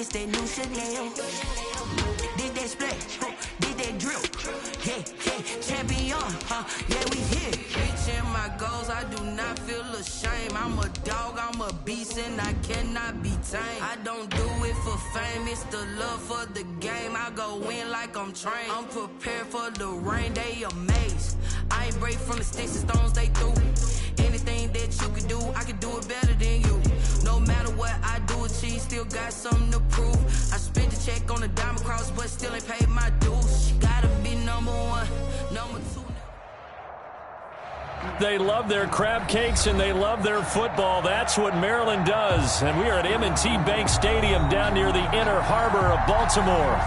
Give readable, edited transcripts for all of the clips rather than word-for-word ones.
That's that new Chanel. Did that splash, did that drip. Yeah, champion, yeah, we here. Reaching my goals, I do not feel ashamed. I'm a dog, I'm a beast, and I cannot be tamed. I don't do it for fame, it's the love for the game. I go in like I'm trained. I'm prepared for the rain, they amazed. I ain't break from the sticks and stones they threw. Anything that you can do, I can do it better than you. No matter what I do, achieve, still got something to prove. I spent the check on the diamond cross, but still ain't paid my dues. Gotta be number one, number two. They love their crab cakes and they love their football. That's what Maryland does. And we are at M&T Bank Stadium down near the Inner Harbor of Baltimore.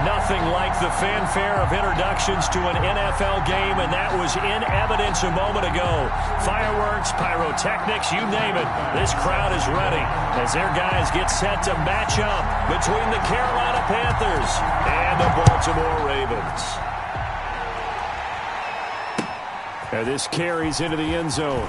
Nothing like the fanfare of introductions to an NFL game, and that was in evidence a moment ago. Fireworks, pyrotechnics, you name it. This crowd is ready as their guys get set to match up between the Carolina Panthers and the Baltimore Ravens. And this carries into the end zone.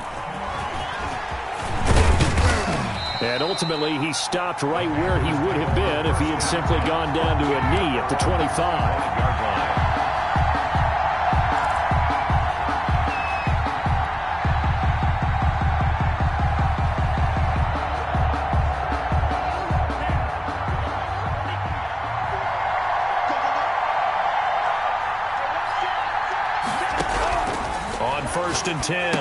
And ultimately, he stopped right where he would have been if he had simply gone down to a knee at the 25-yard line. First and 10.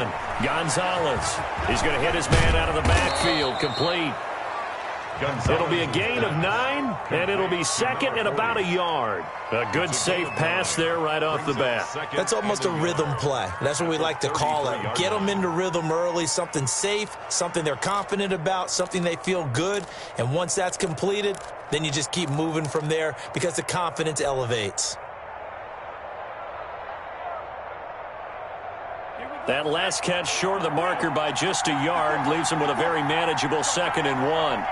Gonzalez. He's going to hit his man out of the backfield. Complete. It'll be a gain of 9, and it'll be second and about a yard. A good, safe pass there right off the bat. That's almost a rhythm play. That's what we like to call it. Get them into rhythm early, something safe, something they're confident about, something they feel good. And once that's completed, then you just keep moving from there because the confidence elevates. That last catch short of the marker by just a yard leaves him with a very manageable 2nd and 1.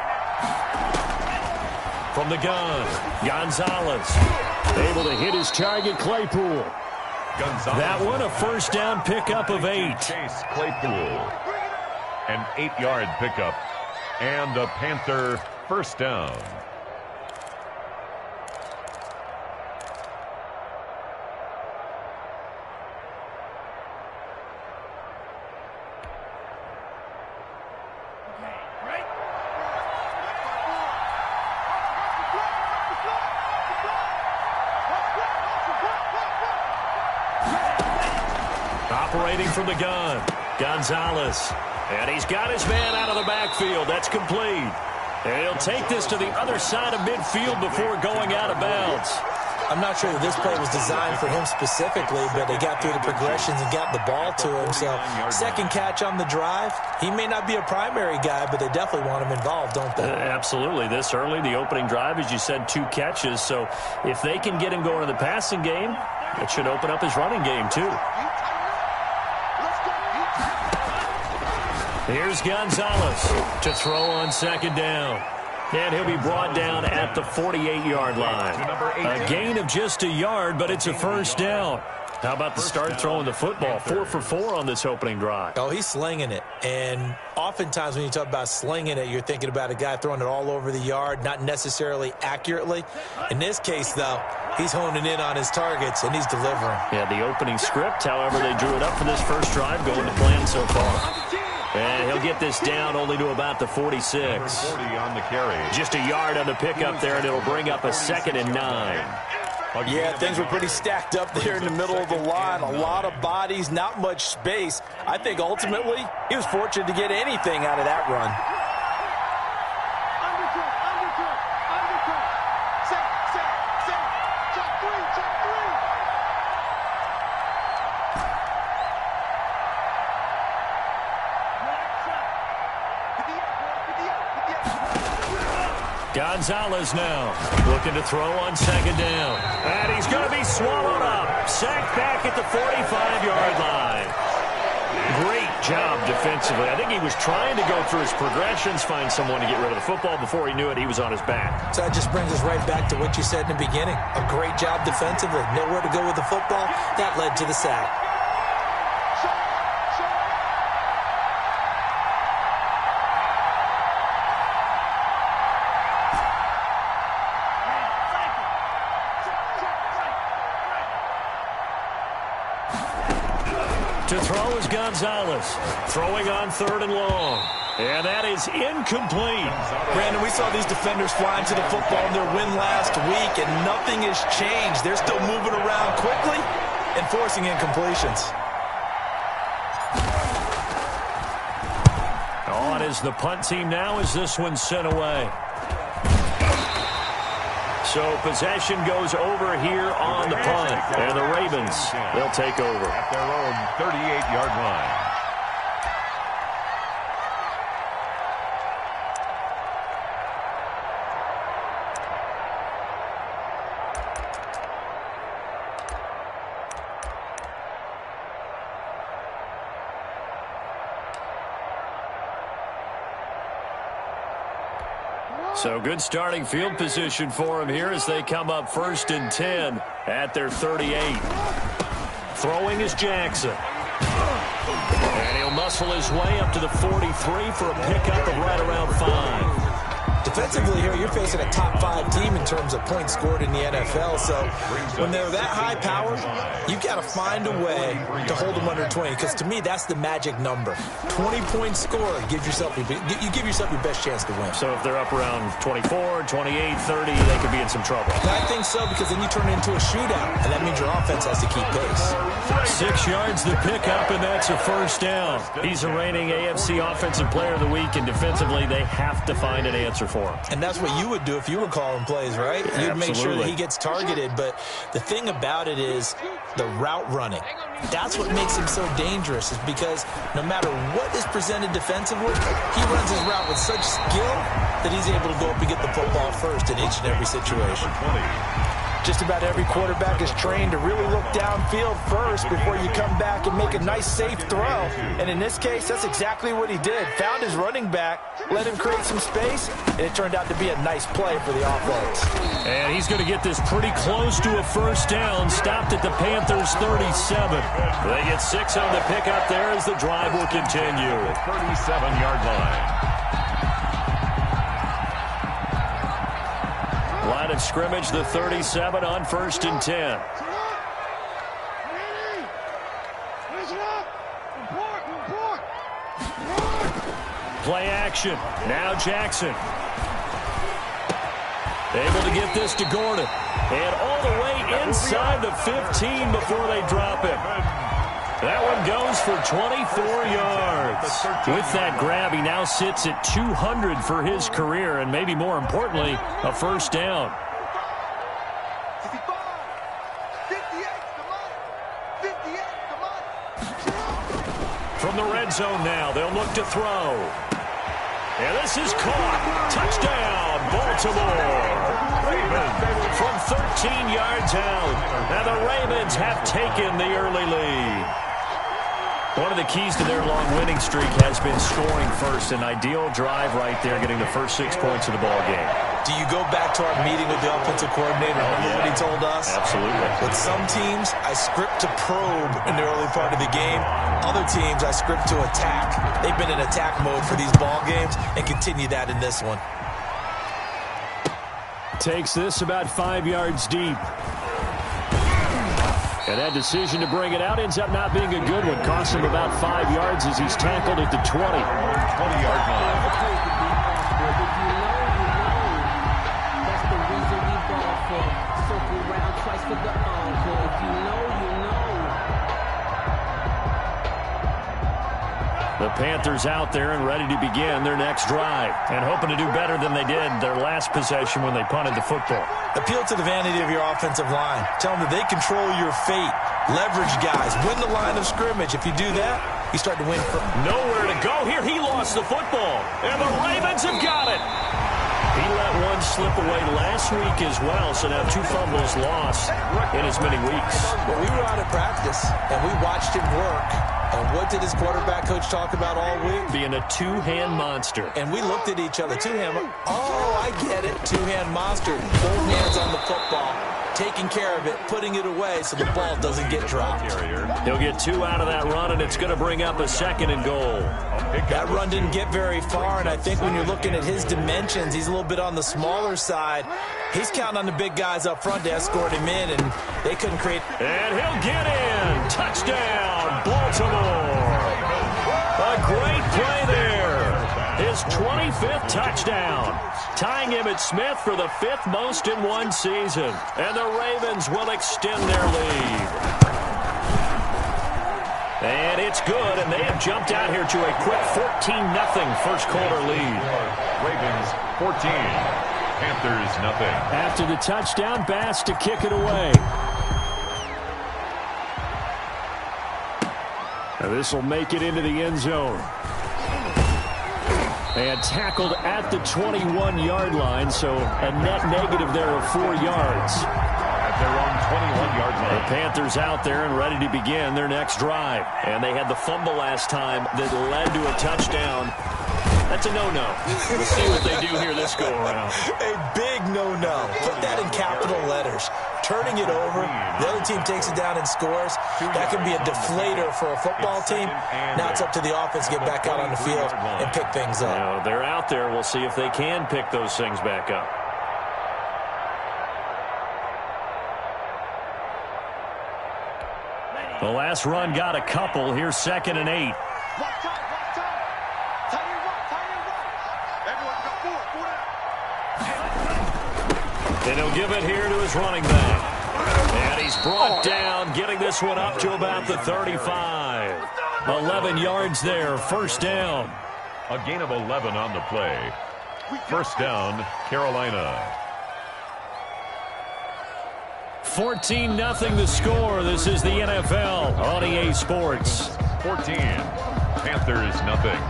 From the gun, Gonzalez able to hit his target, Claypool. That one a first down pickup of 8. Chase Claypool, an 8-yard pickup, and a Panther first down. Operating from the gun, Gonzalez. And he's got his man out of the backfield. That's complete. And he'll take this to the other side of midfield before going out of bounds. I'm not sure that this play was designed for him specifically, but they got through the progressions and got the ball to him. So, second catch on the drive. He may not be a primary guy, but they definitely want him involved, don't they? Absolutely. This early, the opening drive, as you said, 2 catches. So, if they can get him going in the passing game, it should open up his running game, too. Here's Gonzalez to throw on 2nd down. And he'll be brought down at the 48-yard line. A gain of just a yard, but it's a first down. How about the start throwing the football? 4 for 4 on this opening drive. Oh, he's slinging it. And oftentimes when you talk about slinging it, you're thinking about a guy throwing it all over the yard, not necessarily accurately. In this case, though, he's honing in on his targets, and he's delivering. Yeah, the opening script, however, they drew it up for this first drive, going to plan so far. And he'll get this down only to about the 46. 40 on the carry. Just a yard on the pickup there, and it'll bring up a 2nd and 9. Yeah, things were pretty stacked up there in the middle of the line. A lot of bodies, not much space. I think ultimately he was fortunate to get anything out of that run. Gonzalez now looking to throw on 2nd down. And he's going to be swallowed up. Sacked back at the 45-yard line. Great job defensively. I think he was trying to go through his progressions, find someone to get rid of the football. Before he knew it, he was on his back. So that just brings us right back to what you said in the beginning. A great job defensively. Nowhere to go with the football. That led to the sack. To throw is Gonzalez. Throwing on 3rd and long. And that is incomplete. Brandon, we saw these defenders flying to the football in their win last week, and nothing has changed. They're still moving around quickly and forcing incompletions. On is the punt team now as this one's sent away. So possession goes over here on the punt. And the Ravens, they'll take over. At their own 38-yard line. So good starting field position for him here as they come up 1st and 10 at their 38. Throwing is Jackson. And he'll muscle his way up to the 43 for a pickup of right around 5. Defensively here, you're facing a top 5 team in terms of points scored in the NFL. So when they're that high powered, you've got to find a way to hold them under 20. Because to me, that's the magic number. 20 points scored, you give yourself your best chance to win. So if they're up around 24, 28, 30, they could be in some trouble. And I think so, because then you turn it into a shootout, and that means your offense has to keep pace. 6 yards the pickup, and that's a 1st down. He's the reigning AFC Offensive Player of the Week, and defensively they have to find an answer for him. And that's what you would do if you were calling plays, right? You'd make sure that he gets targeted. But the thing about it is the route running. That's what makes him so dangerous, is because no matter what is presented defensively, he runs his route with such skill that he's able to go up and get the football first in each and every situation. Just about every quarterback is trained to really look downfield first before you come back and make a nice, safe throw. And in this case, that's exactly what he did. Found his running back, let him create some space, and it turned out to be a nice play for the offense. And he's going to get this pretty close to a 1st down, stopped at the Panthers' 37. They get 6 on the pickup there as the drive will continue. 37-yard line. Line of scrimmage, the 37 on 1st and 10. Play action. Now Jackson. Able to get this to Gordon. And all the way inside the 15 before they drop him. That one goes for 24 yards. With that grab, he now sits at 200 for his career, and maybe more importantly, a 1st down. From the red zone now, they'll look to throw. And this is caught. Touchdown, Baltimore. From 13 yards out. Now the Ravens have taken the early lead. One of the keys to their long winning streak has been scoring first. An ideal drive right there, getting the first 6 points of the ball game. Do you go back to our meeting with the offensive coordinator? Remember what he told us? Absolutely. With some teams, I script to probe in the early part of the game. Other teams, I script to attack. They've been in attack mode for these ball games and continue that in this one. Takes this about 5 yards deep. And that decision to bring it out ends up not being a good one. Costs him about 5 yards as he's tackled at the 20. 20-yard line. That's the reason we ball for. Circle round twice for the encore. If you know, you know. The Panthers out there and ready to begin their next drive. And hoping to do better than they did their last possession when they punted the football. Appeal to the vanity of your offensive line. Tell them that they control your fate. Leverage guys. Win the line of scrimmage. If you do that, you start to win. Nowhere to go here. He lost the football. And the Ravens have got it. He let one slip away last week as well. So now 2 fumbles lost in as many weeks. Well, we were out of practice, and we watched him work. And what did his quarterback coach talk about all week? Being a 2-hand monster. And we looked at each other. 2-hand. Oh, I get it. 2-hand monster. Both hands on the football. taking care of it, putting it away so the ball doesn't get dropped. He'll get 2 out of that run, and it's going to bring up a 2nd and goal. That run didn't get very far, and I think when you're looking at his dimensions, he's a little bit on the smaller side. He's counting on the big guys up front to escort him in, and they couldn't create. And he'll get in. Touchdown, Baltimore. A great play there. His 25th touchdown, tying Emmitt Smith for the 5th most in one season. And the Ravens will extend their lead. And it's good, and they have jumped out here to a quick 14-0 first quarter lead. Ravens 14, Panthers nothing. After the touchdown, Bass to kick it away. Now this will make it into the end zone. And tackled at the 21-yard line, so a net negative there of 4 yards. At their own 21-yard line. The Panthers out there and ready to begin their next drive. And they had the fumble last time that led to a touchdown. That's a no-no. We'll see what they do here this go-around. A big no-no. Put that in capital letters. Turning it over, the other team takes it down and scores. That can be a deflator for a football team. Now it's up to the offense to get back out on the field and pick things up. You know, they're out there. We'll see if they can pick those things back up. The last run got a couple. Here's 2nd and 8. And he'll give it here to his running back. And he's brought down, getting this one up to about the 35. 11 yards there, first down. A gain of 11 on the play. First down, Carolina. 14-0 the score. This is the NFL on EA Sports. 14, Panthers nothing.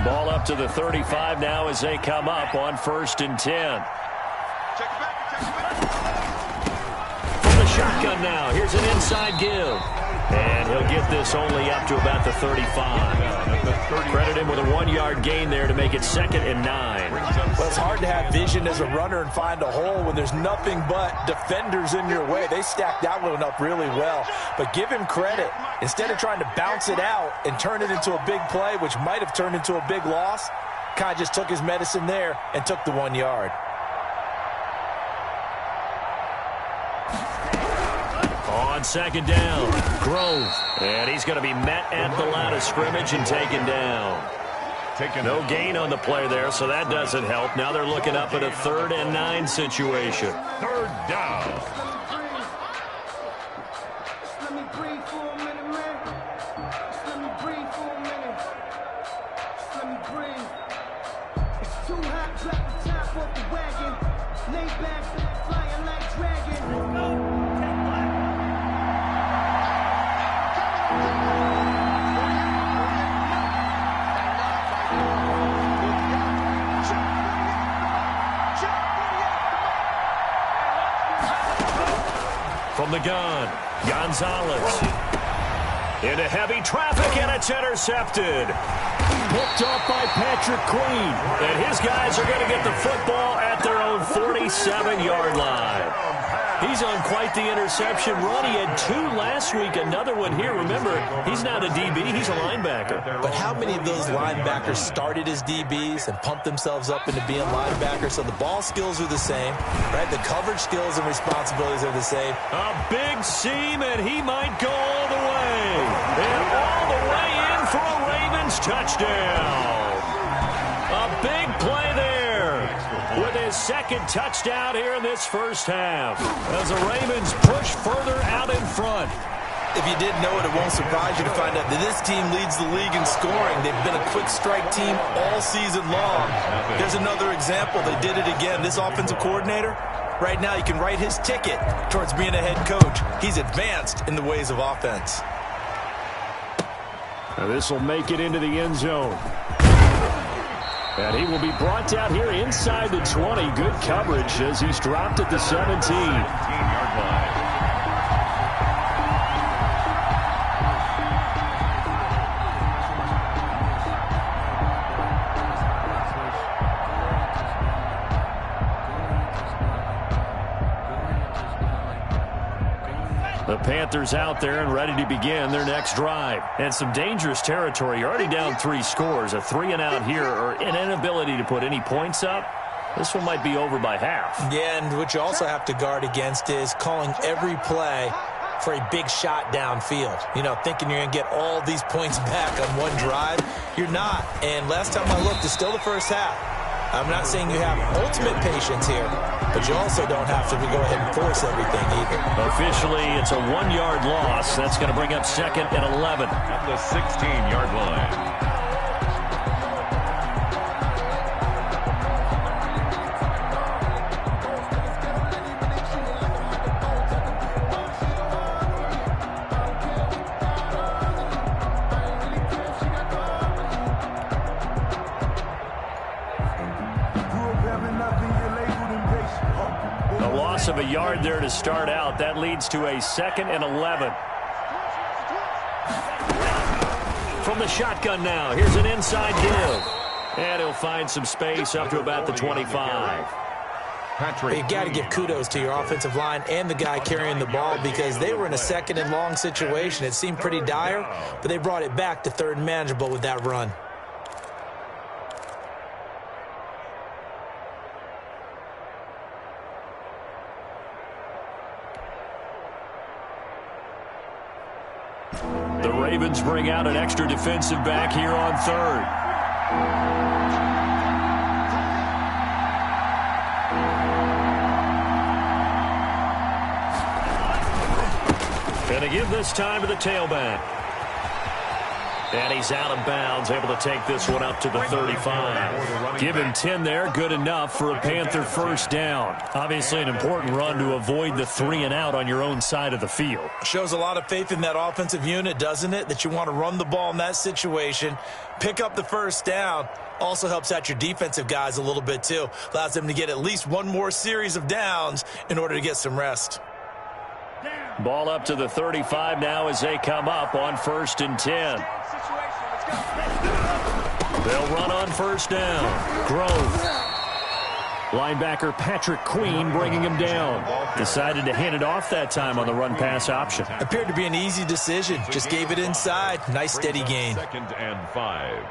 Ball up to the 35 now as they come up on 1st and 10. From the shotgun now, here's an inside give. And he'll get this only up to about the 35. Credit him with a 1-yard gain there to make it 2nd and 9. Well, it's hard to have vision as a runner and find a hole when there's nothing but defenders in your way. They stacked that one up really well. But give him credit. Instead of trying to bounce it out and turn it into a big play, which might have turned into a big loss, kind of just took his medicine there and took the 1 yard. On 2nd down, Grove. And he's going to be met at the line of scrimmage and taken down. No gain on the play there, so that doesn't help. Now they're looking up at a 3rd and 9 situation. 3rd down. From the gun, Gonzalez. Into heavy traffic, and it's intercepted. Picked off by Patrick Queen. And his guys are going to get the football at their own 47-yard line. He's on quite the interception run. He had 2 last week, another one here. Remember, he's not a DB, he's a linebacker. But how many of those linebackers started as DBs and pumped themselves up into being linebackers? So the ball skills are the same, right? The coverage skills and responsibilities are the same. A big seam, and he might go all the way. And all the way in for a Ravens touchdown. A big play there with his 2nd touchdown here in this first half as the Ravens push further out in front. If you didn't know it, it won't surprise you to find out that this team leads the league in scoring. They've been a quick strike team all season long. There's another example. They did it again. This offensive coordinator, right now you can write his ticket towards being a head coach. He's advanced in the ways of offense. Now this will make it into the end zone. And he will be brought down here inside the 20. Good coverage as he's dropped at the 17. 17-yard line. Panthers out there and ready to begin their next drive. And some dangerous territory. You're already down 3 scores. A 3-and-out here or an inability to put any points up. This one might be over by half. Yeah, and what you also have to guard against is calling every play for a big shot downfield. You know, thinking you're going to get all these points back on one drive. You're not. And last time I looked, it's still the first half. I'm not saying you have ultimate patience here, but you also don't have to go ahead and force everything either. Officially, it's a 1-yard loss. That's going to bring up 2nd and 11. At the 16-yard line. Of a yard there to start out. That leads to a 2nd and 11. From the shotgun now. Here's an inside give. And he'll find some space up to about the 25. You got to give kudos to your offensive line and the guy carrying the ball because they were in a 2nd and long situation. It seemed pretty dire, but they brought it back to 3rd and manageable with that run. The Ravens bring out an extra defensive back here on 3rd. Gonna give this time to the tailback. And he's out of bounds, able to take this one up to the 35. Give him 10 there, good enough for a Panther first down. Obviously an important run to avoid the 3-and-out on your own side of the field. Shows a lot of faith in that offensive unit, doesn't it? That you want to run the ball in that situation, pick up the first down. Also helps out your defensive guys a little bit too. Allows them to get at least one more series of downs in order to get some rest. Ball up to the 35 now as they come up on 1st and 10. They'll run on first down. Grove. Linebacker Patrick Queen bringing him down. Decided to hand it off that time on the run-pass option. Appeared to be an easy decision. Just gave it inside. Nice steady gain. 2nd and 5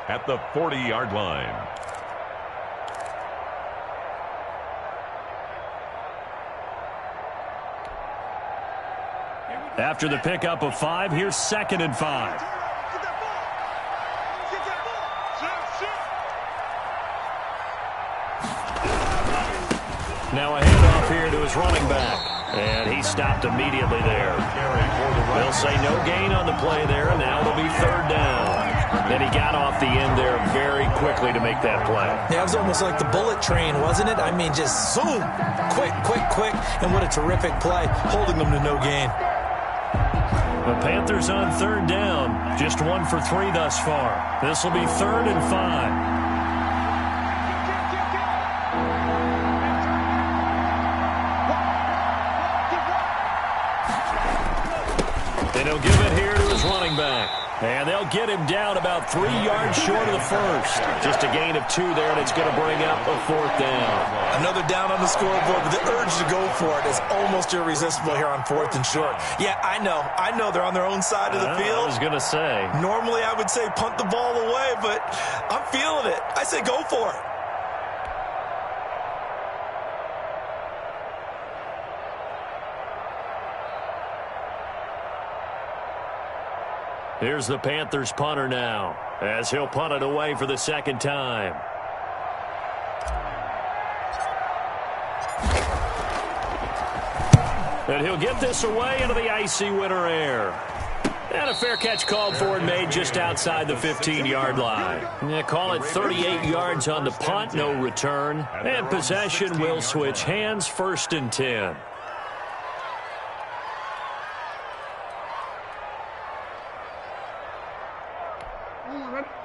at the 40-yard line. After the pickup of 5, here's 2nd and 5. Now a handoff here to his running back. And he stopped immediately there. They'll say no gain on the play there, and now it'll be 3rd down. Then he got off the end there very quickly to make that play. Yeah, it was almost like the bullet train, wasn't it? I mean, just zoom. Quick, quick, quick. And what a terrific play, holding them to no gain. The Panthers on 3rd down. Just 1 for 3 thus far. This will be 3rd and 5. And he'll give it here to his running back. And they'll get him down about 3 yards short of the first. Just a gain of 2 there, and it's going to bring up a 4th down. Another down on the scoreboard, but the urge to go for it is almost irresistible here on 4th and short. Yeah, I know they're on their own side of the field. I was going to say. Normally I would say punt the ball away, but I'm feeling it. I say go for it. Here's the Panthers punter now, as he'll punt it away for the 2nd time. And he'll get this away into the icy winter air. And a fair catch called for and made just outside the 15-yard line. Yeah, call it 38 yards on the punt, no return. And possession will switch hands, 1st and 10.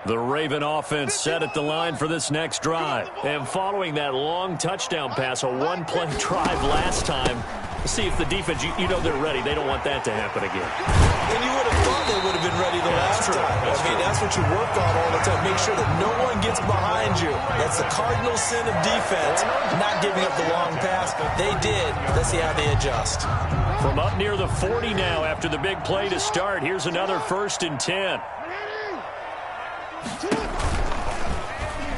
The Raven offense set at the line for this next drive. And following that long touchdown pass, a one-play drive last time, let's see if the defense, you know they're ready. They don't want that to happen again. And you would have thought they would have been ready the last time. I mean, that's what you work on all the time. Make sure that no one gets behind you. That's the cardinal sin of defense, not giving up the long pass. They did. Let's see how they adjust. From up near the 40 now after the big play to start. Here's another 1st and 10.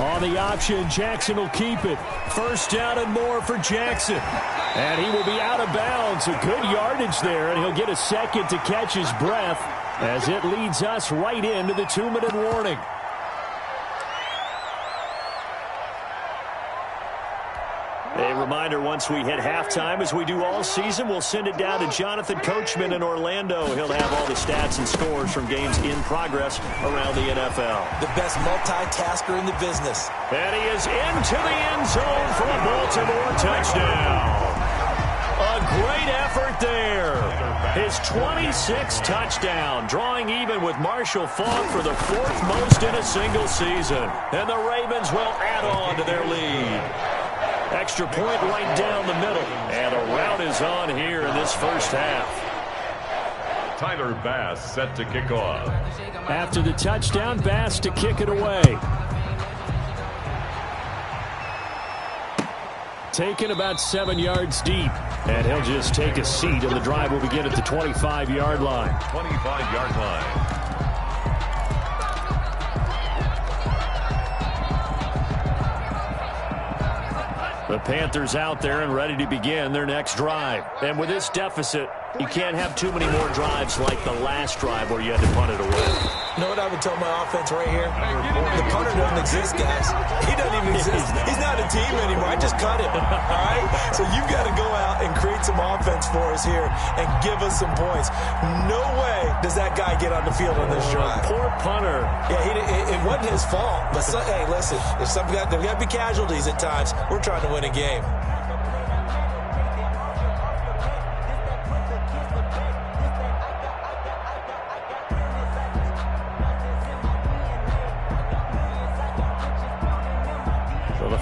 On the option, Jackson will keep it. 1st down and more for Jackson. And he will be out of bounds. A good yardage there, and he'll get a second to catch his breath as it leads us right into the 2-minute warning. A reminder, once we hit halftime, as we do all season, we'll send it down to Jonathan Coachman in Orlando. He'll have all the stats and scores from games in progress around the NFL. The best multitasker in the business. And he is into the end zone for a Baltimore touchdown. A great effort there. His 26th touchdown, drawing even with Marshall Faulk for the 4th most in a single season. And the Ravens will add on to their lead. Extra point right down the middle. And a rout is on here in this first half. Tyler Bass set to kick off. After the touchdown, Bass to kick it away. Taken about 7 yards deep. And he'll just take a seat, and the drive will begin at the 25-yard line. 25-yard line. The Panthers out there and ready to begin their next drive. And with this deficit, you can't have too many more drives like the last drive where you had to punt it away. You know what I would tell my offense right here? The punter doesn't exist, guys. He doesn't even exist. He's not a team anymore. I just cut him, all right? So you've got to go out and create some offense for us here and give us some points. No way does that guy get on the field on this drive. Poor punter. Yeah, it wasn't his fault. But, hey, listen, there's got to be casualties at times. We're trying to win a game.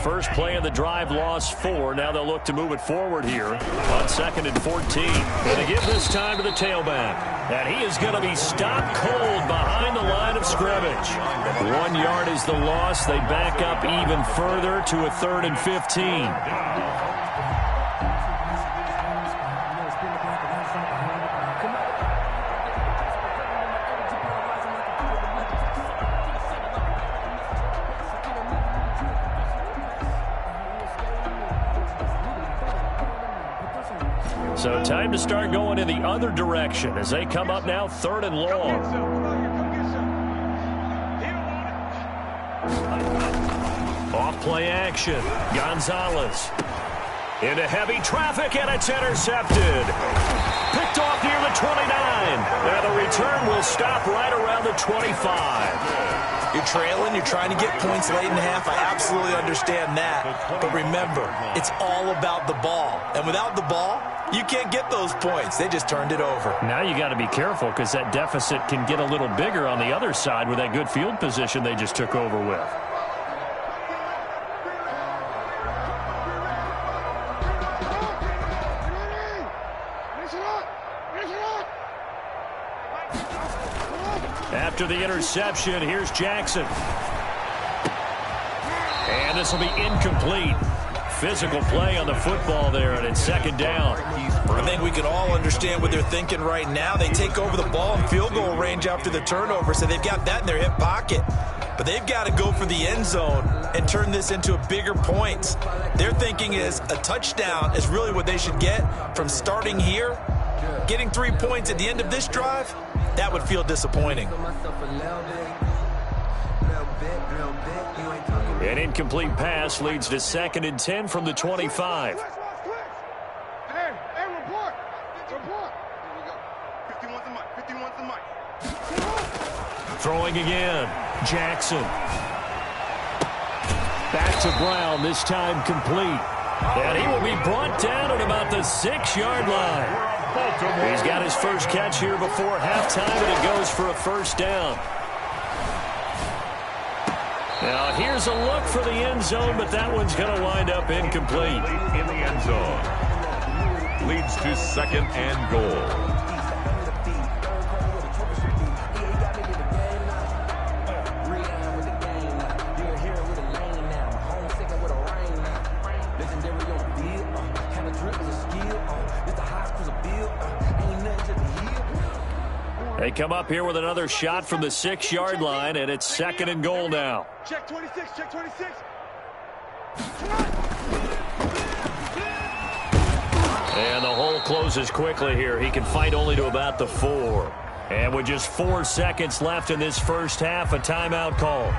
First play of the drive, lost 4. Now they'll look to move it forward here on 2nd and 14. Going to give this time to the tailback. And he is going to be stopped cold behind the line of scrimmage. 1 yard is the loss. They back up even further to a 3rd and 15. So time to start going in the other direction as they come up now 3rd and long. Off play action. Gonzalez. Into heavy traffic, and it's intercepted. Picked off near the 29. And the return will stop right around the 25. You're trailing, you're trying to get points late in the half. I absolutely understand that. But remember, it's all about the ball. And without the ball, you can't get those points. They just turned it over. Now you got to be careful because that deficit can get a little bigger on the other side with that good field position they just took over with. After the interception, here's Jackson. And this will be incomplete. Physical play on the football there, and it's 2nd down. I think we can all understand what they're thinking right now. They take over the ball in field goal range after the turnover, so they've got that in their hip pocket. But they've got to go for the end zone and turn this into a bigger points. Their thinking is a touchdown is really what they should get from starting here. Getting 3 points at the end of this drive, that would feel disappointing. An incomplete pass leads to 2nd and 10 from the 25. Hey, report. Report. Here we go. 51's the mic. 51's the mic. Throwing again. Jackson. Back to Brown, this time complete. And he will be brought down at about the 6-yard line. He's got his first catch here before halftime, and it goes for a 1st down. Now, here's a look for the end zone, but that one's going to wind up incomplete. In the end zone. Leads to 2nd and goal. Legendary on the field, kind of drip is a skill. This the high school's a build. They come up here with another shot from the 6-yard line, and it's 2nd and goal now. Check 26, check 26. And the hole closes quickly here. He can fight only to about the 4. And with just 4 seconds left in this first half, a timeout call.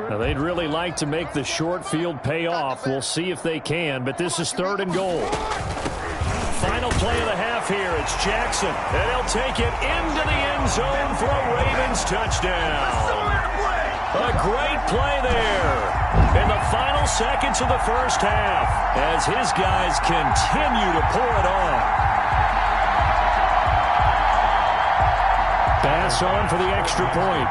Now, they'd really like to make the short field pay off. We'll see if they can, but this is 3rd and goal. Final play of the half here. It's Jackson, and he'll take it into the end zone for a Ravens touchdown. A great play there in the final seconds of the first half as his guys continue to pour it on. Pass on for the extra point.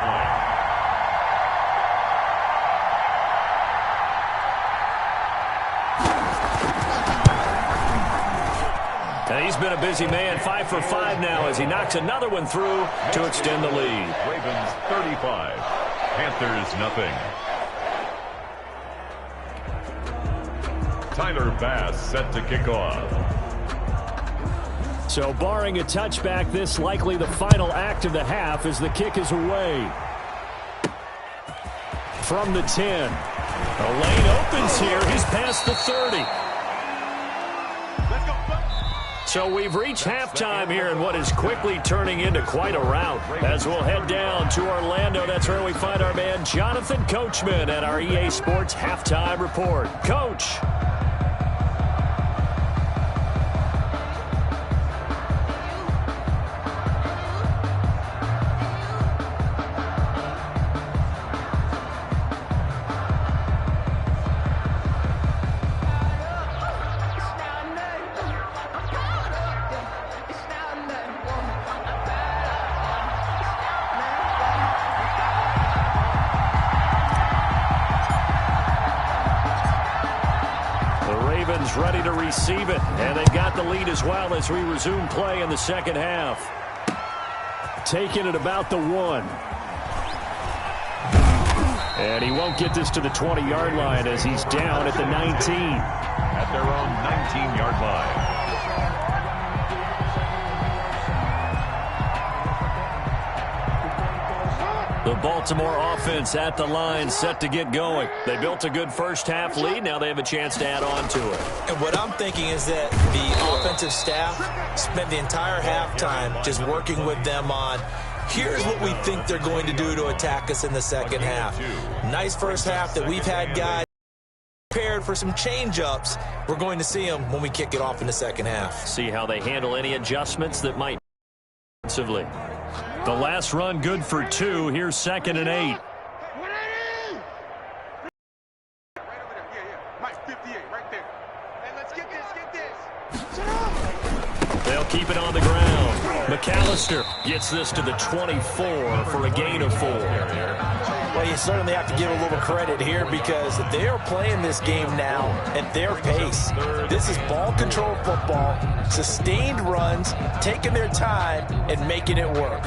And he's been a busy man, 5 for 5 now as he knocks another one through to extend the lead. Ravens 35, Panthers nothing. Tyler Bass set to kick off. So barring a touchback, this likely the final act of the half as the kick is away. From the 10. The lane opens here. He's past the 30. So we've reached halftime here in what is quickly turning into quite a rout. As we'll head down to Orlando, that's where we find our man Jonathan Coachman at our EA Sports Halftime Report. Coach. Ready to receive it, and they've got the lead as well as we resume play in the second half. Taking it about the 1. And he won't get this to the 20-yard line as he's down at the 19. At their own 19-yard line. The Baltimore offense at the line set to get going. They built a good first-half lead. Now they have a chance to add on to it. And what I'm thinking is that the offensive staff spent the entire halftime just working with them on, here's what we think they're going to do to attack us in the second half. Nice first half that we've had guys prepared for some change-ups. We're going to see them when we kick it off in the second half. See how they handle any adjustments that might defensively. The last run good for 2. Here's 2nd and 8. They'll keep it on the ground. McAllister gets this to the 24 for a gain of 4. Well, you certainly have to give a little credit here because they are playing this game now at their pace. This is ball control football, sustained runs, taking their time, and making it work.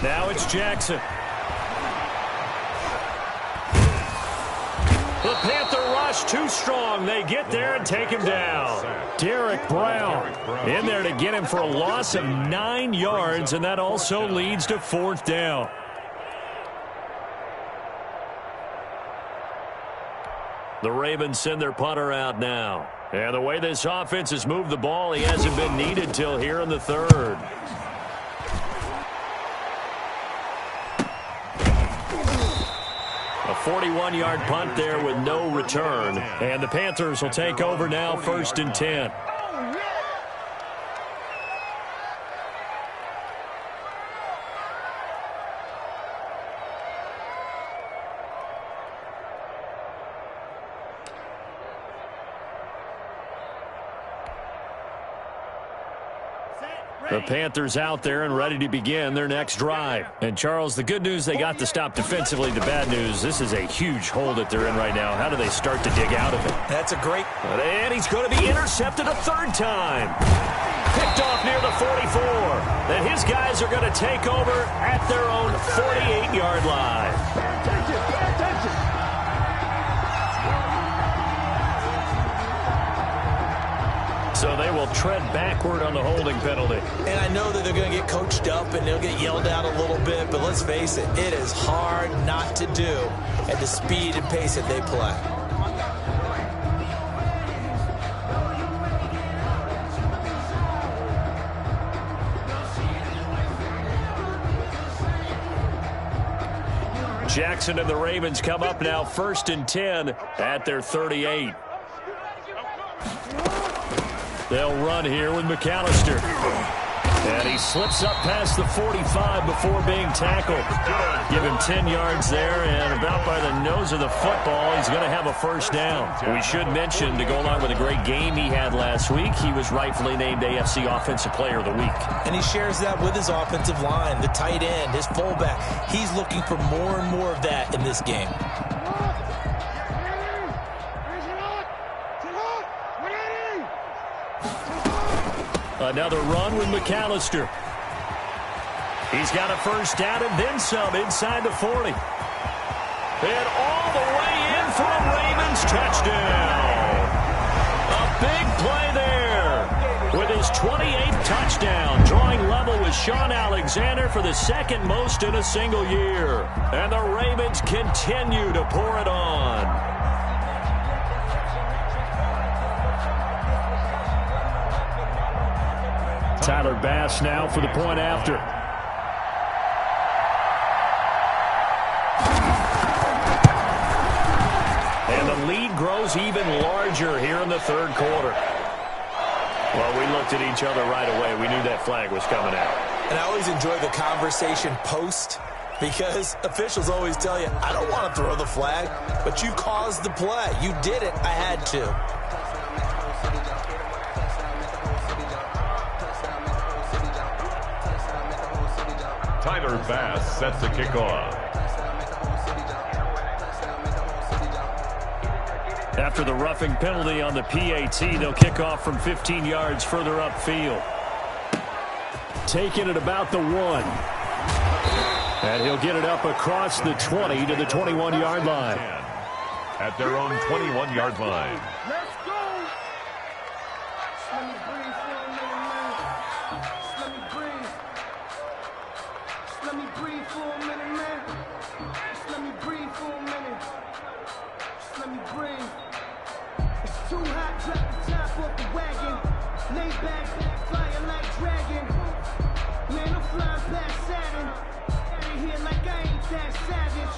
Now it's Jackson. The Panther rush too strong. They get there and take him down. Derek Brown in there to get him for a loss of 9 yards, and that also leads to 4th down. The Ravens send their punter out now. And the way this offense has moved the ball, he hasn't been needed till here in the 3rd. A 41-yard punt there with no return. And the Panthers will take over now, 1st and 10. The Panthers out there and ready to begin their next drive. And, Charles, the good news, they got the stop defensively. The bad news, this is a huge hole that they're in right now. How do they start to dig out of it? That's a great... And he's going to be intercepted a third time. Picked off near the 44. And his guys are going to take over at their own 48-yard line. Pay attention. So they will tread backward on the holding penalty. And I know that they're going to get coached up and they'll get yelled at a little bit, but let's face it, it is hard not to do at the speed and pace that they play. Jackson and the Ravens come up now 1st and 10 at their 38. They'll run here with McAllister. And he slips up past the 45 before being tackled. Give him 10 yards there, and about by the nose of the football, he's going to have a first down. We should mention, to go along with a great game he had last week, he was rightfully named AFC Offensive Player of the Week. And he shares that with his offensive line, the tight end, his fullback. He's looking for more and more of that in this game. Another run with McAllister. He's got a first down and then some inside the 40. And all the way in for a Ravens touchdown. A big play there with his 28th touchdown. Drawing level with Sean Alexander for the second most in a single year. And the Ravens continue to pour it on. Tyler Bass now for the point after. And the lead grows even larger here in the third quarter. Well, we looked at each other right away. We knew that flag was coming out. And I always enjoy the conversation post, because officials always tell you, I don't want to throw the flag, but you caused the play. You did it. I had to. Tyler Bass sets the kickoff. After the roughing penalty on the PAT, they'll kick off from 15 yards further upfield. Taking it about the 1. And he'll get it up across the 20 to the 21-yard line. At their own 21-yard line. Let's go. Let me breathe for a minute, man. Let me breathe. Let me breathe for a minute, man. Let me breathe for a minute. Let me breathe. It's too hot, drop the top off the wagon. Lay back, flying like dragon. Man, I'm flying past Saturn. Out of here like I ain't that savage.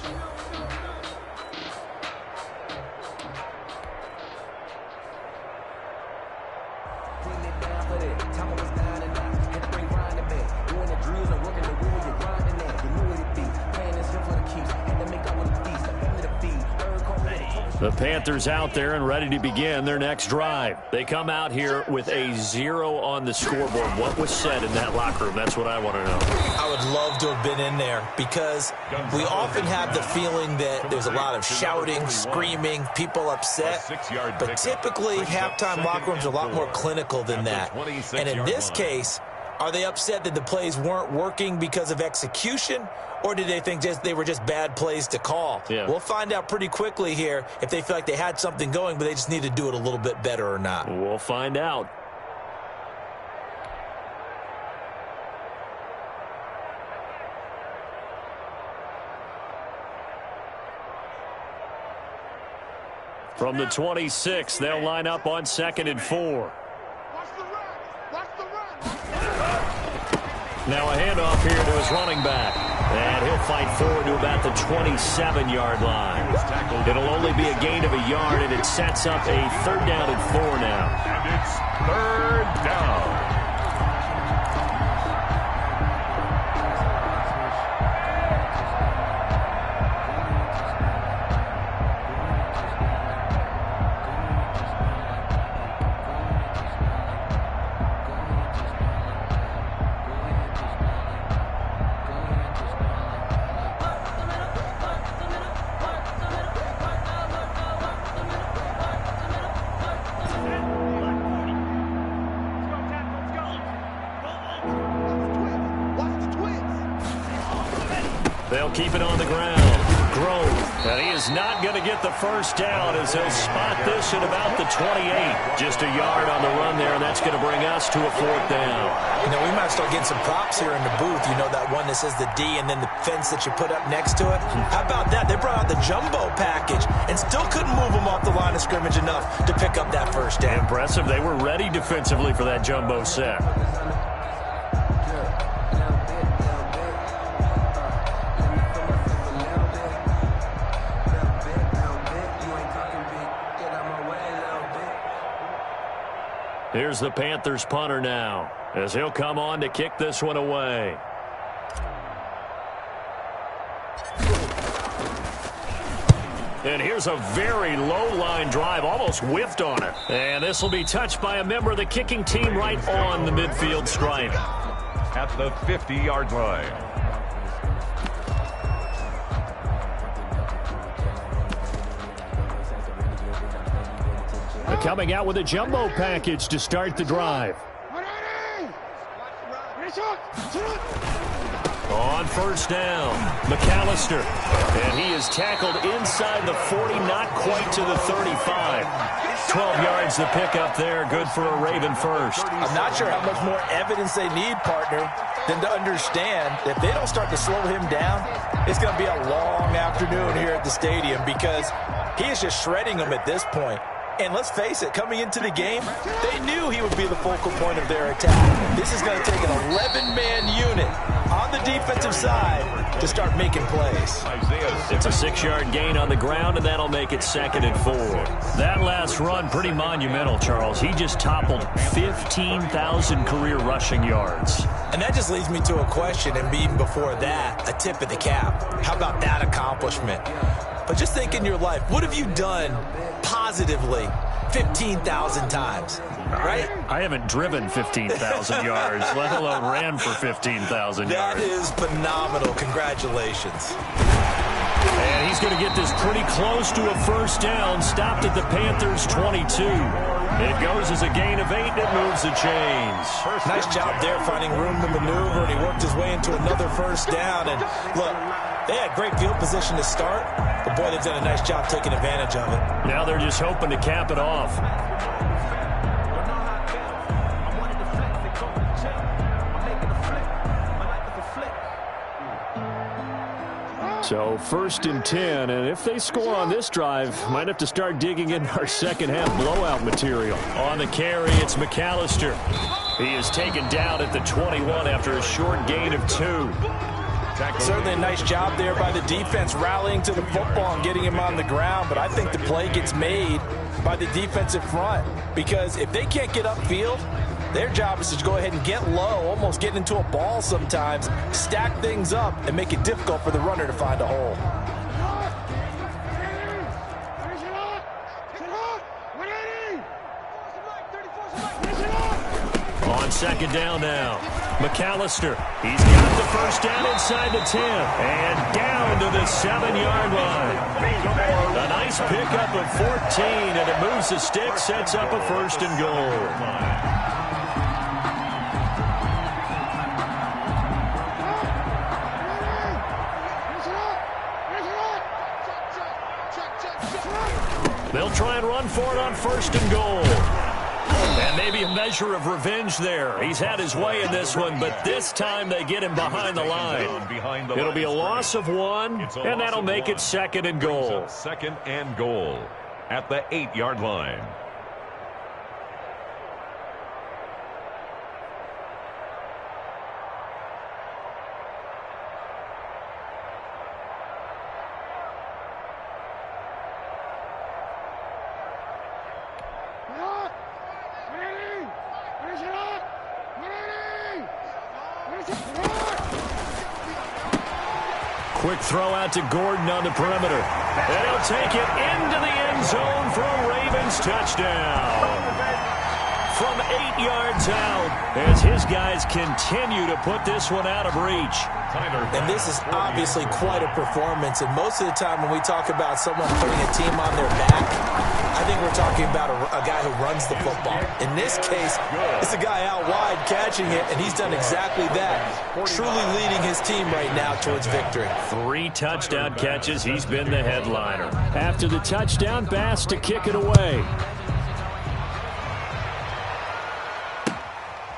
The Panthers out there and ready to begin their next drive. They come out here with a 0 on the scoreboard. What was said in that locker room? That's what I want to know. I would love to have been in there, because we often have the feeling that there's a lot of shouting, screaming, people upset. But typically, halftime locker rooms are a lot more clinical than that. And in this case, are they upset that the plays weren't working because of execution, or did they think they were just bad plays to call? Yeah. We'll find out pretty quickly here if they feel like they had something going, but they just need to do it a little bit better or not. We'll find out. From the 26, they'll line up on 2nd and 4. Now a handoff here to his running back. And he'll fight forward to about the 27-yard line. It'll only be a gain of a yard, and it sets up a 3rd down and 4 now. And it's 3rd down. They'll keep it on the ground. Grove. And he is not going to get the first down as he'll spot this at about the 28. Just a yard on the run there, and that's going to bring us to a 4th down. You know, we might start getting some props here in the booth. You know, that one that says the D and then the fence that you put up next to it. How about that? They brought out the jumbo package and still couldn't move them off the line of scrimmage enough to pick up that first down. Impressive. They were ready defensively for that jumbo set. Here's the Panthers punter now, as he'll come on to kick this one away. And here's a very low-line drive, almost whiffed on it. And this will be touched by a member of the kicking team right on the midfield stripe. At the 50-yard line. Coming out with a jumbo package to start the drive. On first down, McAllister. And he is tackled inside the 40, not quite to the 35. 12 yards to pick up there. Good for a Raven first. I'm not sure how much more evidence they need, partner, than to understand that if they don't start to slow him down, it's going to be a long afternoon here at the stadium because he is just shredding them at this point. And let's face it, coming into the game, they knew he would be the focal point of their attack. This is going to take an 11-man unit on the defensive side to start making plays. It's a 6-yard gain on the ground, and that'll make it 2nd and 4. That last run, pretty monumental, Charles. He just toppled 15,000 career rushing yards. And that just leads me to a question, and even before that, a tip of the cap. How about that accomplishment? But just think in your life, what have you done positively 15,000 times, right? I haven't driven 15,000 yards, let alone ran for 15,000 yards. That is phenomenal. Congratulations. And he's going to get this pretty close to a first down, stopped at the Panthers' 22. It goes as a gain of 8, and it moves the chains. Nice job there finding room to maneuver, and he worked his way into another first down. And look, they had great field position to start, but boy, they've done a nice job taking advantage of it. Now they're just hoping to cap it off. So 1st and 10, and if they score on this drive, might have to start digging in our second half blowout material. On the carry, it's McAllister. He is taken down at the 21 after a short gain of 2. Certainly a nice job there by the defense rallying to the football and getting him on the ground, but I think the play gets made by the defensive front because if they can't get upfield, their job is to go ahead and get low, almost get into a ball sometimes, stack things up, and make it difficult for the runner to find a hole. On 2nd down now, McAllister. He's got the first down inside the 10 and down to the 7-yard line. A nice pickup of 14, and it moves the stick, sets up a 1st and goal. They'll try and run for it on 1st and goal. And maybe a measure of revenge there. He's had his way in this one, but this time they get him behind the line. It'll be a loss of 1, and that'll make it 2nd and goal. 2nd and goal at the 8-yard line. Quick throw out to Gordon on the perimeter. And he'll take it into the end zone for a Ravens touchdown. from 8 yards out as his guys continue to put this one out of reach. And this is obviously quite a performance. And most of the time when we talk about someone putting a team on their back, I think we're talking about a guy who runs the football. In this case, it's a guy out wide catching it, and he's done exactly that, truly leading his team right now towards victory. 3 touchdown catches. He's been the headliner. After the touchdown, Bass to kick it away.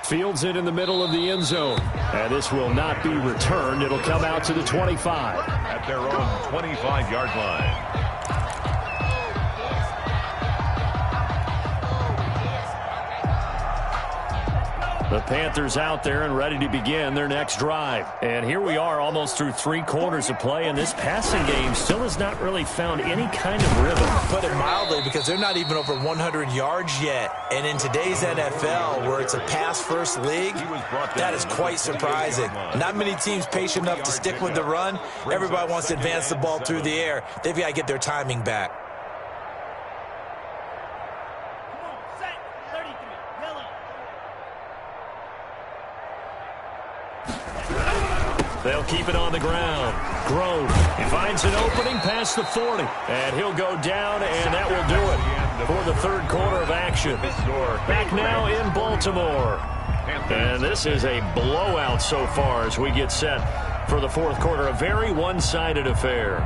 Fields it in the middle of the end zone. And this will not be returned. It'll come out to the 25. At their own 25-yard line. The Panthers out there and ready to begin their next drive. And here we are almost through 3 quarters of play, and this passing game still has not really found any kind of rhythm. Put it mildly, because they're not even over 100 yards yet. And in today's NFL, where it's a pass-first league, that is quite surprising. Not many teams patient enough to stick with the run. Everybody wants to advance the ball through the air. They've got to get their timing back. They'll keep it on the ground. Grove finds an opening past the 40. And he'll go down, and that will do it for the 3rd quarter of action. Back now in Baltimore. And this is a blowout so far as we get set for the 4th quarter. A very one-sided affair.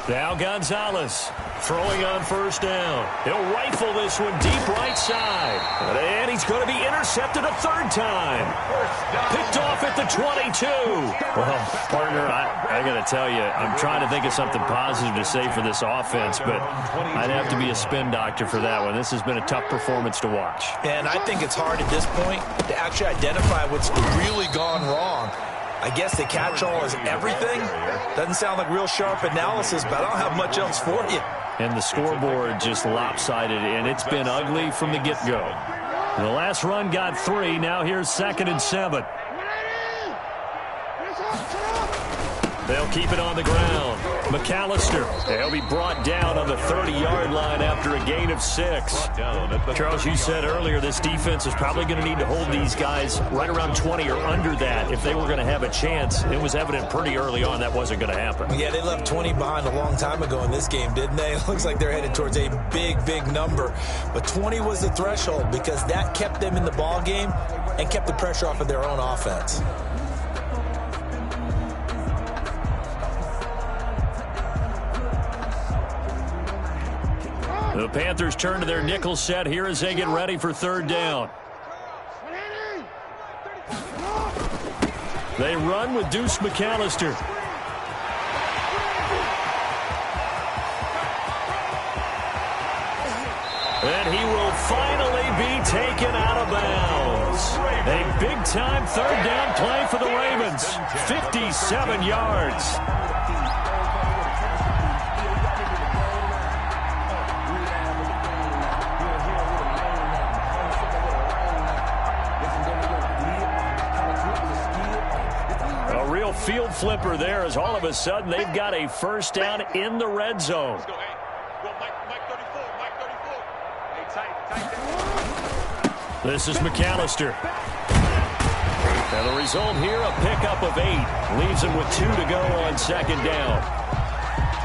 Now Gonzalez throwing on 1st down. He'll rifle this one deep right side. And he's going to be intercepted a 3rd time. Picked off at the 22. Well, partner, I got to tell you, I'm trying to think of something positive to say for this offense, but I'd have to be a spin doctor for that one. This has been a tough performance to watch. And I think it's hard at this point to actually identify what's really gone wrong. I guess the catch-all is everything. Doesn't sound like real sharp analysis, but I don't have much else for you. And the scoreboard just lopsided, and it's been ugly from the get-go. The last run got 3. Now here's 2nd and 7. They'll keep it on the ground. McAllister, they'll be brought down on the 30-yard line after a gain of 6. Charles, you said earlier this defense is probably going to need to hold these guys right around 20 or under that if they were going to have a chance. It was evident pretty early on that wasn't going to happen. Yeah, they left 20 behind a long time ago in this game, didn't they? It looks like they're headed towards a big, big number. But 20 was the threshold because that kept them in the ball game and kept the pressure off of their own offense. The Panthers turn to their nickel set here as they get ready for 3rd down. They run with Deuce McAllister. And he will finally be taken out of bounds. A big-time 3rd down play for the Ravens. 57 yards. Field flipper there as all of a sudden they've got a 1st down in the red zone. This is McAllister. And the result here, a pickup of 8. Leaves him with 2 to go on 2nd down.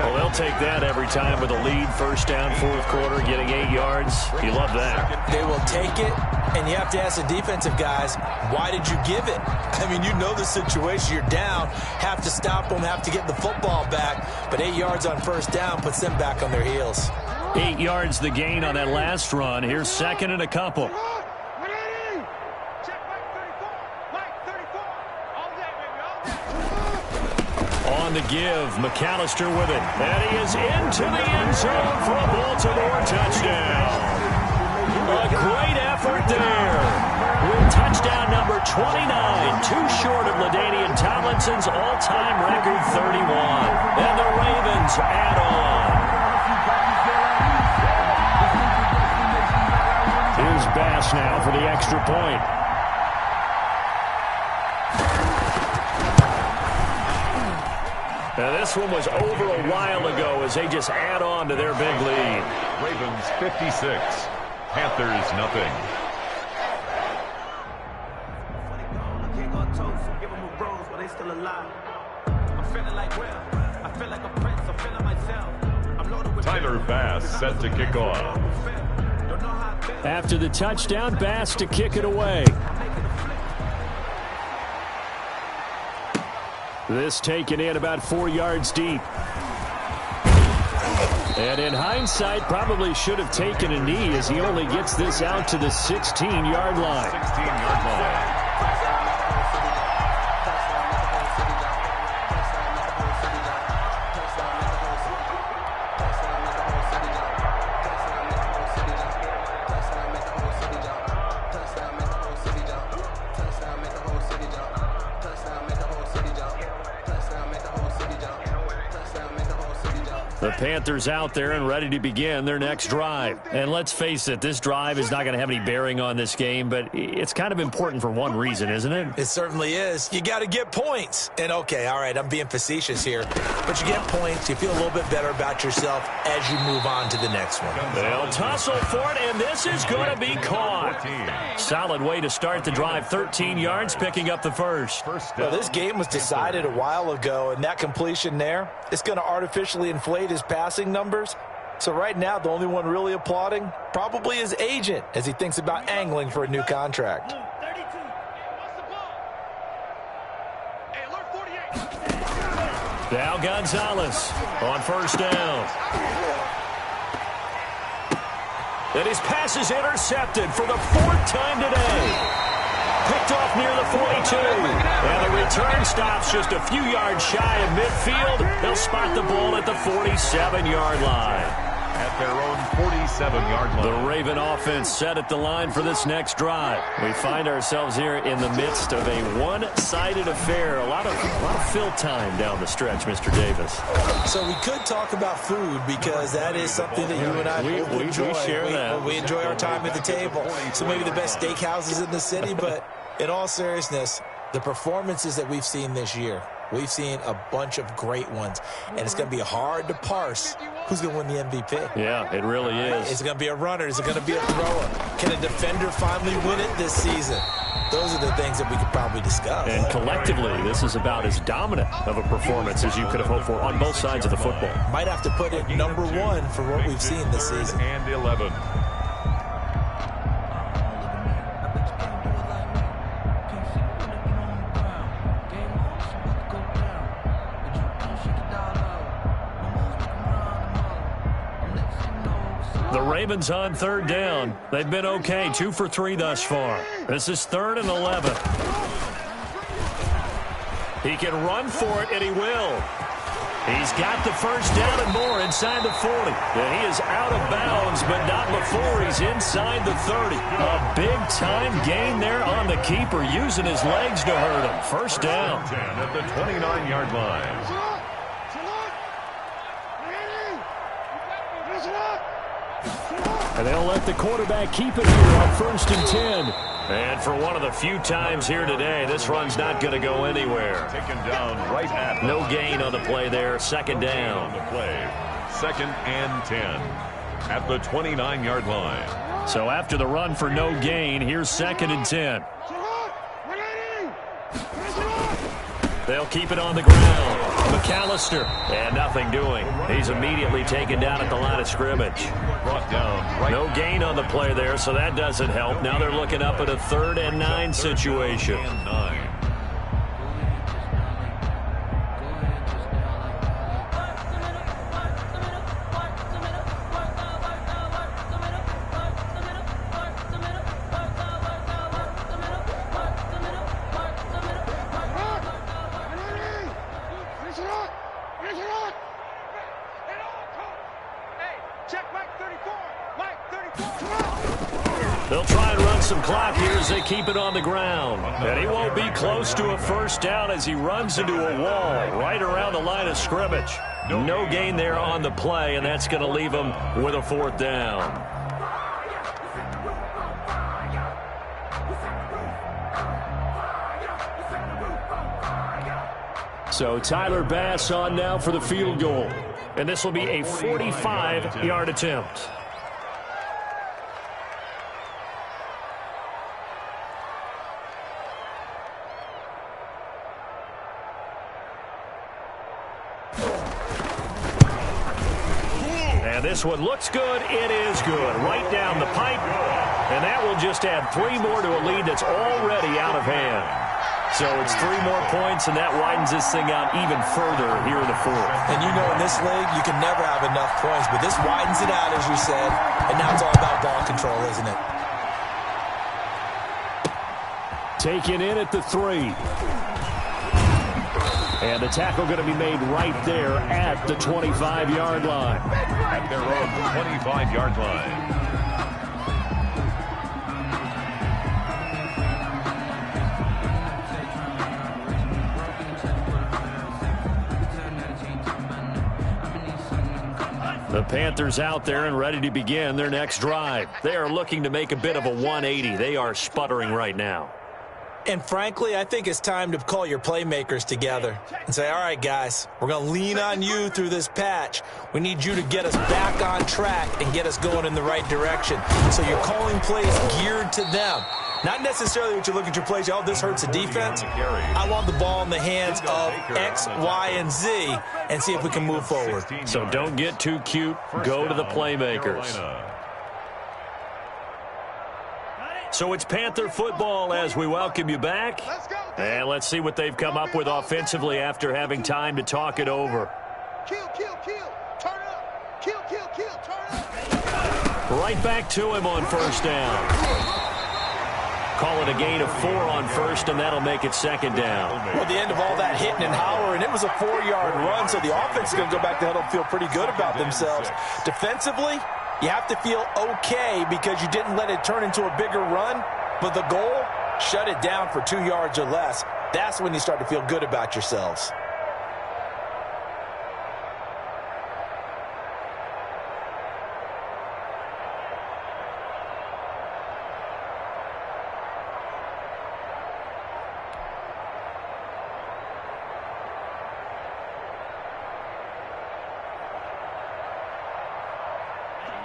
Well, they'll take that every time with a lead. 1st down, 4th quarter, getting 8 yards. You love that. They will take it, and you have to ask the defensive guys, why did you give it? I mean, you know the situation. You're down, have to stop them, have to get the football back. But 8 yards on 1st down puts them back on their heels. 8 yards the gain on that last run. Here's 2nd and a couple. On the give, McAllister with it. And he is into the end zone for a Baltimore touchdown. A great effort there. With touchdown number 29, too short of LaDainian Tomlinson's all-time record 31. And the Ravens add on. Here's Bass now for the extra point. Now, this one was over a while ago as they just add on to their big lead. Ravens 56, Panthers nothing. Tyler Bass set to kick off. After the touchdown, Bass to kick it away. This taken in about 4 yards deep. And in hindsight, probably should have taken a knee as he only gets this out to the 16-yard line. 16-yard line. The Panthers out there and ready to begin their next drive. And let's face it, this drive is not going to have any bearing on this game, but it's kind of important for one reason, isn't it? It certainly is. You got to get points. And, okay, all right, I'm being facetious here. But you get points. You feel a little bit better about yourself as you move on to the next one. They'll tussle for it, and this is going to be caught. Solid way to start the drive. 13 yards, picking up the first. Well, this game was decided a while ago, and that completion there, it's going to artificially inflate his passing numbers. So right now, the only one really applauding probably his agent as he thinks about angling for a new contract. Now Gonzalez on first down. And his pass is intercepted for the 4th time today. Picked off near the 42. And the return stops just a few yards shy of midfield. They'll spot the ball at the 47-yard line. At their own 47-yard line. The Raven offense set at the line for this next drive. We find ourselves here in the midst of a one-sided affair. A lot of fill time down the stretch, Mr. Davis. So we could talk about food because that is something that you and I both enjoy. We share that. We enjoy our time at the table. So maybe the best steakhouses in the city, but in all seriousness, the performances that we've seen this year, we've seen a bunch of great ones, and it's going to be hard to parse who's going to win the MVP. Yeah, it really is. Is it going to be a runner? Is it going to be a thrower? Can a defender finally win it this season? Those are the things that we could probably discuss. And collectively, this is about as dominant of a performance as you could have hoped for on both sides of the football. Might have to put it number 1 for what we've seen this season. And 11. The Ravens on 3rd down. They've been okay, 2 for 3 thus far. This is 3rd and 11. He can run for it, and he will. He's got the first down and more inside the 40. And he is out of bounds, but not before he's inside the 30. A big-time gain there on the keeper, using his legs to hurt him. First down. 10 at the 29-yard line. And they'll let the quarterback keep it here on 1st and 10. And for one of the few times here today, this run's not going to go anywhere. Taken down right at no gain on the play there. 2nd down. On the play. 2nd and 10 at the 29-yard line. So after the run for no gain, here's 2nd and 10. They'll keep it on the ground. McAllister, and nothing doing. He's immediately taken down at the line of scrimmage. Brought down right. No gain on the play there, so that doesn't help. Now they're looking up at a 3rd and 9 situation. 3rd and 9. They'll try and run some clock here as they keep it on the ground. And he won't be close to a first down as he runs into a wall right around the line of scrimmage. No gain there on the play, and that's going to leave him with a 4th down. So Tyler Bass on now for the field goal. And this will be a 45-yard attempt. And this one looks good. It is good. Right down the pipe. And that will just add 3 more to a lead that's already out of hand. So it's 3 more points, and that widens this thing out even further here in the fourth. And you know in this league, you can never have enough points, but this widens it out, as you said, and now it's all about ball control, isn't it? Taken in at the 3. And the tackle going to be made right there at the 25-yard line. At their own 25-yard line. The Panthers out there and ready to begin their next drive. They are looking to make a bit of a 180. They are sputtering right now. And frankly, I think it's time to call your playmakers together and say, all right, guys, we're going to lean on you through this patch. We need you to get us back on track and get us going in the right direction. So you're calling plays geared to them. Not necessarily what you look at your plays, oh, this hurts the defense. I want the ball in the hands of X, Y, and Z and see if we can move forward. So don't get too cute. Go to the playmakers. So it's Panther football as we welcome you back. And let's see what they've come up with offensively after having time to talk it over. Kill, kill, kill. Turn it up. Kill, kill, kill. Turn it up. Right back to him on first down. Call it a gain of 4 on first, and that'll make it second down. Well, the end of all that hitting and hollering, it was a 4-yard run, so the offense is going to go back to huddle and feel pretty good about themselves. Defensively, you have to feel okay because you didn't let it turn into a bigger run, but the goal, shut it down for 2 yards or less. That's when you start to feel good about yourselves.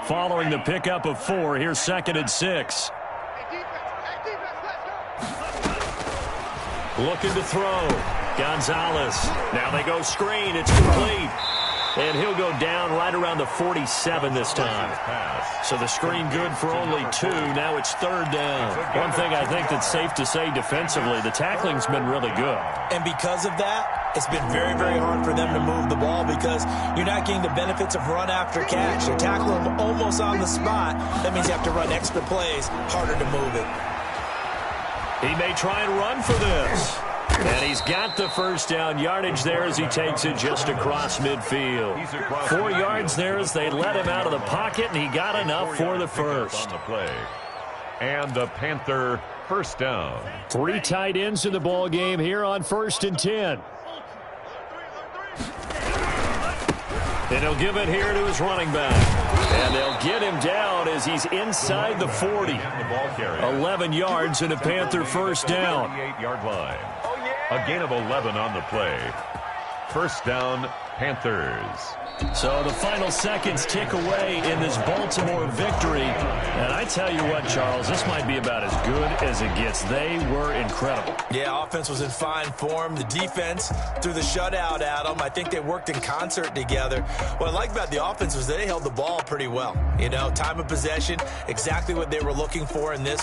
Following the pickup of 4, here's 2nd and 6. Looking to throw. Gonzalez. Now they go screen. It's complete. And he'll go down right around the 47 this time. So the screen good for only 2. Now it's 3rd down. One thing I think that's safe to say defensively, the tackling's been really good. And because of that, it's been very, very hard for them to move the ball because you're not getting the benefits of run after catch. You're tackling them almost on the spot. That means you have to run extra plays, harder to move it. He may try and run for this. And he's got the first down yardage there as he takes it just across midfield. 4 yards there as they let him out of the pocket, and he got enough for the first. And the Panther first down. 3 tight ends in the ball game here on 1st and 10. And he'll give it here to his running back. And they'll get him down as he's inside the 40. 11 yards and a Panther first down. 28-yard line. A gain of 11 on the play. First down, Panthers. So the final seconds tick away in this Baltimore victory. And I tell you what, Charles, this might be about as good as it gets. They were incredible. Yeah, offense was in fine form. The defense threw the shutout at them. I think they worked in concert together. What I like about the offense was they held the ball pretty well. You know, time of possession, exactly what they were looking for in this